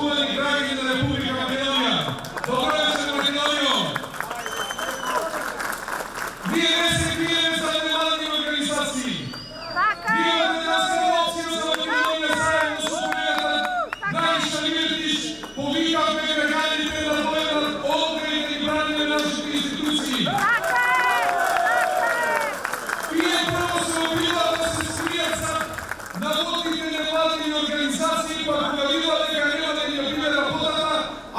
Poštovani građani Republike Makedonija, dobro večer Makedonijo! Вие не се криете за невладни организации. Вие организирате опция за Македония заедно с опонента Ганиша Миртич. Повикахме гражданите да дойдат отговорите и браниме нашите институции. Вие първо се опитвате да се скрият за наводните невладни организации, па кога видат дека нема да ни биде работата,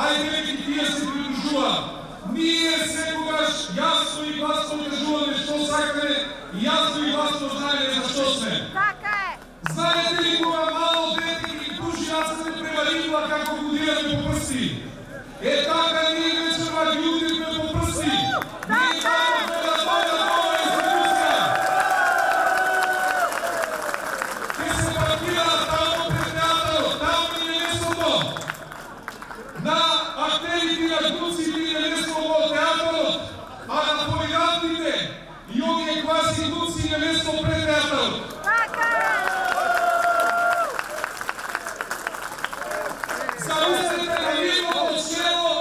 ајде веќе тие се придружуваат. Ние секогаш јасно и гласно кажуваме што сакаме и јасно и гласно знаеме за што сме. Знаете ли кога мало дете ги кружи рацете према ритма како го дираме по прсти? Така ние вечерва ги удрихме по прсти. Ние кажахме да дојде нова институција. Ке се паркираат таму пред театарот, таму ни е местото. На актерите на глумците ни е место во театарот, а на полигантите и оние квази глумци ни е место пред театарот. Замислете на нивното чело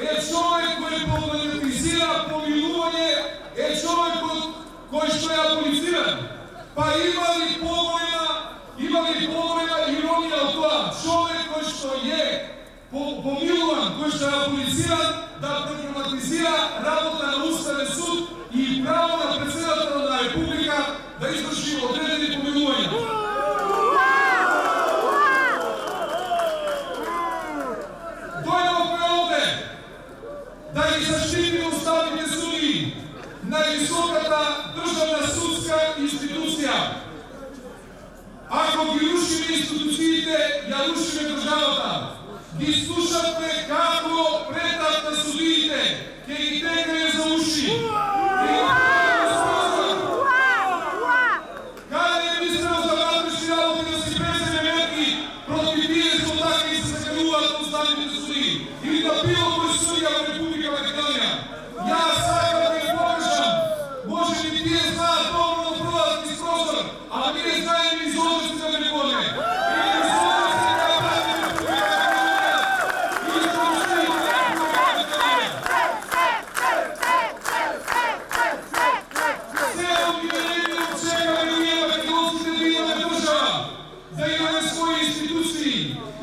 е човек кој помонетизира помилување, е човек кој што е аболициран. Па има ли поголема иронија од тоа? Човек кој што е помилуван, кој што е аболициран, да проблематизира работа на Уставен суд и право на председател на Република да изврши одредени помилувања. Дојдовме овде да ги заштитиме уставните судии, највисоката државна судска институција. Ако ги рушиме институциите, ја рушиме државата. Ги слушавме како претат на судиите, ке ги тегне за уши. Каде е министерот за вътрешни работи да си преземе мерки против тие што така и се закануваат на уставните судии или да било кој судија во Република Македонија? Јас сакам да ги покажам. Може би тие знаат добро да продават низ прозор, а ние знаеме низ оджаци да меркуваме.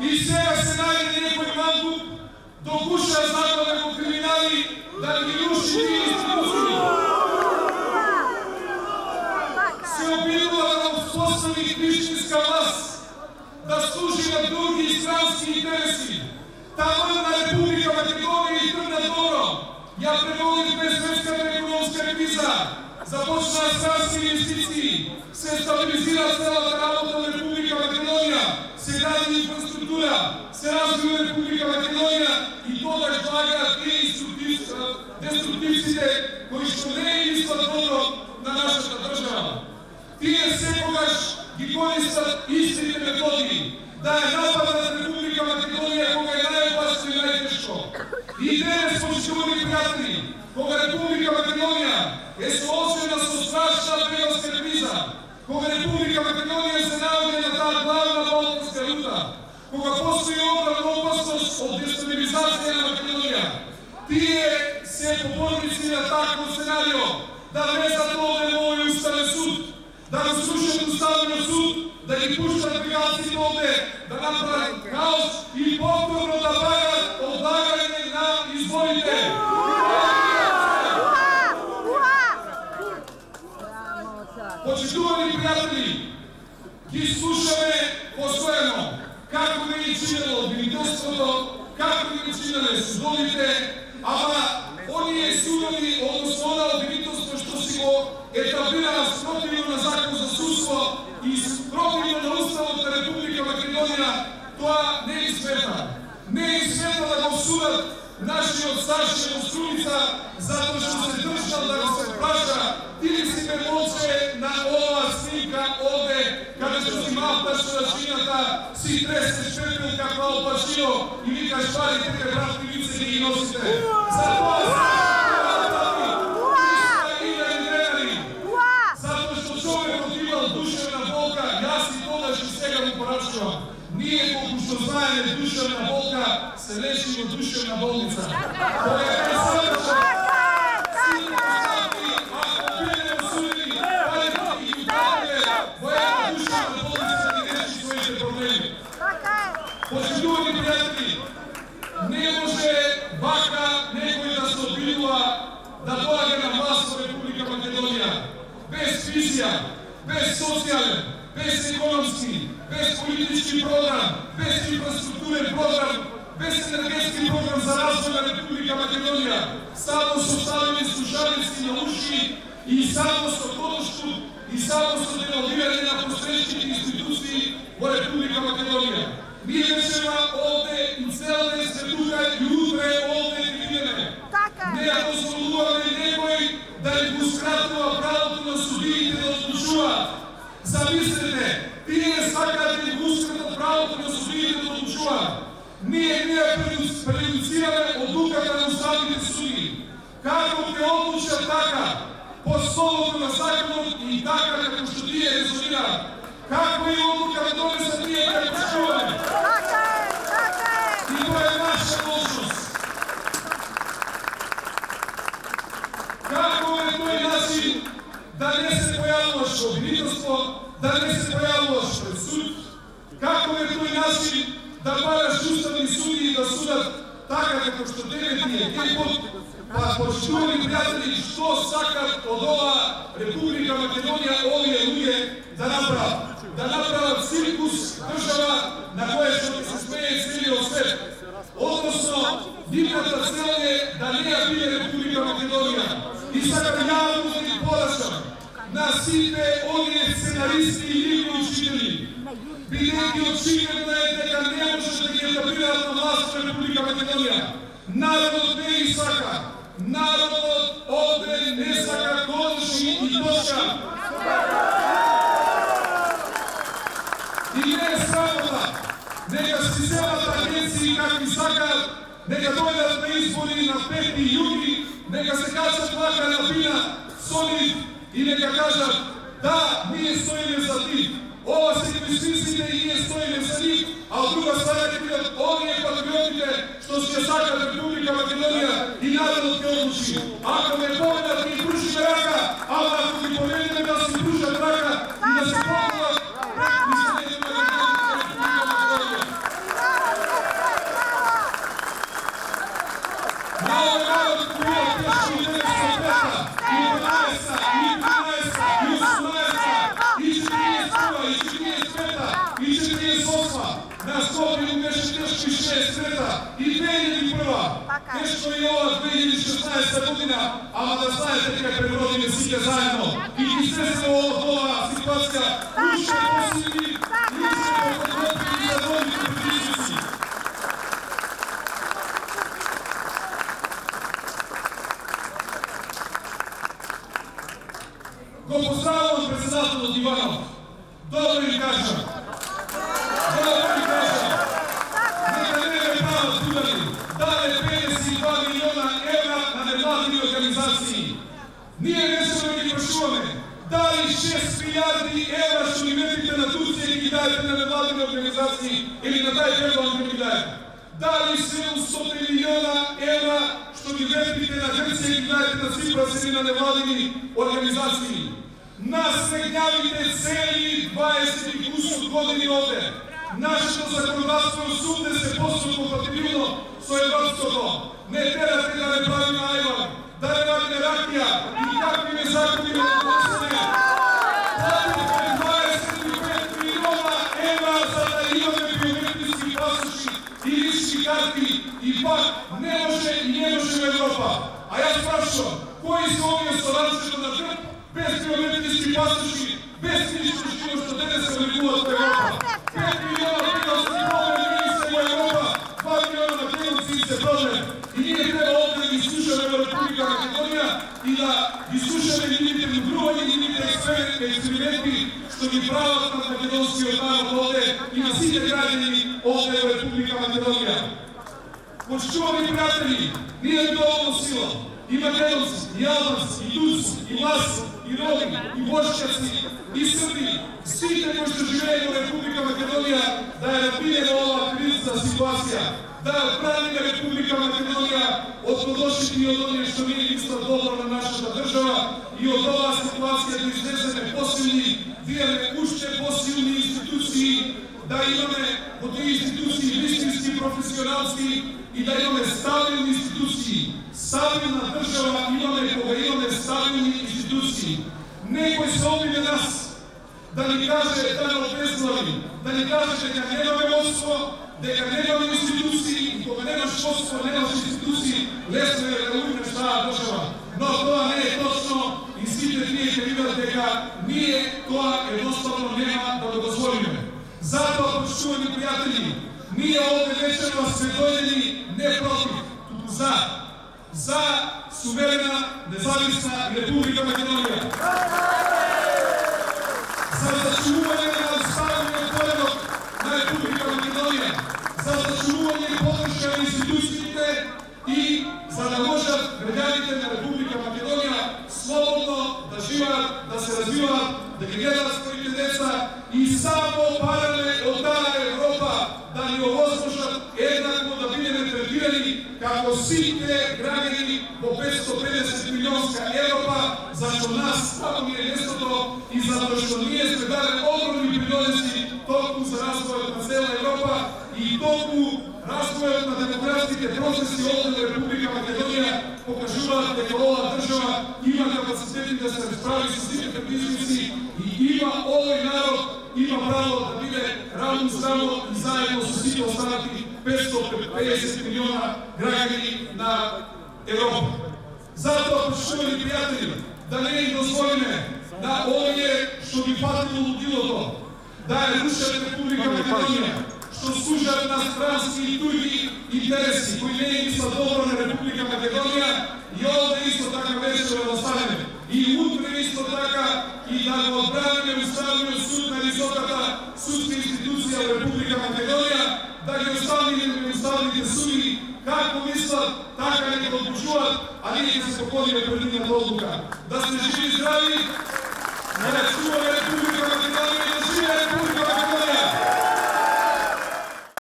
И сега се најде некој мангуп докуша закон како криминали да ги руши тие институции. Се обидува да успостави кришчинска власт, да служи на други странски интереси. Таму на Република Македонија и тргна добро. Ја преводивме светската економска криза, започна странски инвестиции, се стабилизира целата работа на Република Македонија, се гради инфраструктура, се развива Република Македонија и тогаш доаѓаат тие деструктивците кои што не мислат добро на нашата држава. Тие секогаш ги користат истите методи да ја нападат Република Македонија кога е најопасно и најтешко. И денес, почитувани пријатели, кога Република Македонија е соочена со страшна бегалска криза, кога Република Македонија се наоѓа на таа главна балканска рута, кога постои огромна опасност од дестабилизација на Македонија, тие се поборници на такво сценарио да влезат овде во овој Уставен суд, да го слушат Уставниот суд, да ги пуштат бегалците овде, да направат хаос и повторно да барат одлагање на изборите. Почитувани пријатели, ги слушаме постојано како ги чинело обвинителството, како ги чинеле судовите, ама оние судови, односно она обвинителство што си го етаблира спротивно на закон за судство и спротивно на Уставот на Република Македонија, тоа не е смета. Не е смета да го судат нашиот старши во Струница затоа што се држал да го се праша или си ме молче на оваа снимка овде, каде што си малташ рачината, си тресеш пепел како алпачино и викаш парите ке братни лице ги носите. Затоа се затоа што човекот имал душевна болка, јас и тогаш и сега му порачувам. Ние, колко що знаеме, душевна болка се лечи от душевна болница. Това е пресъдъча. Силно постави, ако бидем осудени, падете и утакаме, военна душевна болница не реши своите проблеми. Почитувани приятели, не може вака некој да се обидува да доаѓа на власт во Република Македонија. Без визија, без социјален, без економски, без политички програм, без инфраструктурен програм, без енергетски програм за развој на Република Македонија, само со ставени слушалици на уши и само со подоштуп и само со деловирање на посредствени институции во Република Македонија. Ние вечера овде и цел ден сме тука и утре овде ќе бидеме. Не ја дозволуваме некој да ни го скратува правото на судиите да одлучуваат. Замислете, тие сакаат да ни го скратат правото на судиите да одлучуваат. Ние предуцираме одлуката на уставните судии. Како ќе одлучат така, по словото на законот и така како што тие резонираат. Како и одлука да донесат ние ќе почуваме. И тоа е наша должност. Како е тој начин да не се појавуваш во обвинителство, да не се појавуваш пред суд? Како е тој начин да бараш уставни суди и да судат така како што тебе тие? Почитувани пријатели, што сакат од ова Република Македонија овие луѓе да направат? Да направат циркус држава на која што ќе се смее целиот свет. Односно, нивната цел е да не ја биде Република Македонија. И сакам јавно да ги порачам на сите оние сценаристи и ливни учители, бидејќи очигледно е дека не може да ги етапираат на власт во Република Македонија. Народот не ги сака. Народот овде не сака конши и точка. И не е срамота. Нека си земат агенции какви сакаат, нека дојдат на избори на 5 јуни, нека се качат вака на бина со нив и нека кажат да, ние стоиме за нив. Ова се инвестициите и ние стоиме за нив, а од друга страна ќе бидат оние патриотите што ќе сакат Република Македонија и народот ќе одлучи. Ако ме поведат и прушиме рака, ама ако ги поведеме да си прушат рака и да се помогнат, на Скопје беше тешки 6 света и 2001. Тешко и ова 2016 година, ама да знаете дека пребродиме сите заедно и ги слезме од ова ситуација уште посилни и уште подготвени за новите предизвици. Го поздравувам председателот Иванов. Добро ви кажам. Даде 52 милиона евра на невладини организации. Ние не сме ги прашуваме. Дали 6 милиарди евра што ги ветите на Турција и ги дадете на невладини организации или на тај Ердоган ќе ги дадете? Дали 700 милиона евра што ги ветите на Грција и ги дадете на Ципрас или на невладини организации? Нас не гнявите цели 20 години овде. Нашето законодавство е 80% компатибилно со европското. Не терате да не правиме ајван, да не правиме ракија и какви закони ме донесеме. Платихме 25 милиона евра за да имаме биометриски пасоши и лични карти и пак не може и не може в Европа. А јас прашувам, кои се овие со ранчето на грб, без биометриски пасоши, без лично живо што денес се влегуваат во Европа? 5 милиона приноски проблеми се во Европа, 2 милиона македонци се проблем. И ние треба овде да ги слушаме во Република Македонија и да ги слушаме нивните мудрувања и нивните експерименти што ги прават на македонскиот народ овде и на сите граѓани овде во Република Македонија. Почитувани пријатели, ние доволно сила. И македонци, и албанци, и турци, и власти, и роми, и бошќаци, и срби, сите кои што живеат во Република Македонија да ја situacija, da odbranime Republika Makedonija od podošiti od onih što nije isto dobro na naša država i od ova situacija da izneseme posilni, dijeme ušće posilni instituciji, da imame od tih instituciji istinski profesionalski i da imame stabilni instituciji. Stabilna država imame koga imame stabilni instituciji. Nekoj se obine nas, da ni kaže da ne obezglavi, da ni kaže da nemame vodstvo, da nemame instituciji i koga nemaš vodstvo, nemaš instituciji, lesno je da uvijek šta država. No to ne je točno i svite tijete vidite da nije, to jednostavno nema da ga dozvolimo. Zato, poštovani prijatelji, nije ovdje večerno svedoljeni ne protiv, za suverena, nezavisna Republika Makedonija. Za sačuvanje na stavljanje porednog na Republika Makedonija. Za sačuvanje podrška institucijite i za da može građanite na Republika Makedonija slobodno da živa, da se razviva, da gleda svojite deca i samo parane od ta Evropa da ni ovozmožat jednako da bideme tretirani kako svi te građani po 550 milionska Evropa, zašto nas samo nije mjesto i zato što nije spredale ogromni pridonesi toku za razvoj na cela Evropa i toku razvoja na demokratske procesi ovdje Republika Makedonija pokažuva da ova država ima kapaciteti da se raspravi sa svime biznici i ima ovaj narod, ima pravo da bide ravno zdravo i zajedno su svi ostavati 550 miliona građani na Evropu. Zato, poštovani prijatelji, da ne ih dozvoljene da ovdje što bi patilo ludilo to, da je rušena Republika Makedonija, što služat na stranski i tuđi interesi koji ne misla dobro na Republika Makedonija i ovdje isto taka večera da ostaneme. I utre isto taka i da ga odbranime u stavljanju sud na visokata sudske institucija u Republika Makedonija, da ga ustavljite sudi kako mislat, taka neka odlučuvat, a nije se pokodile pred njima odluka. Da ste živi i zdravi, da je čuva Republika Makedonija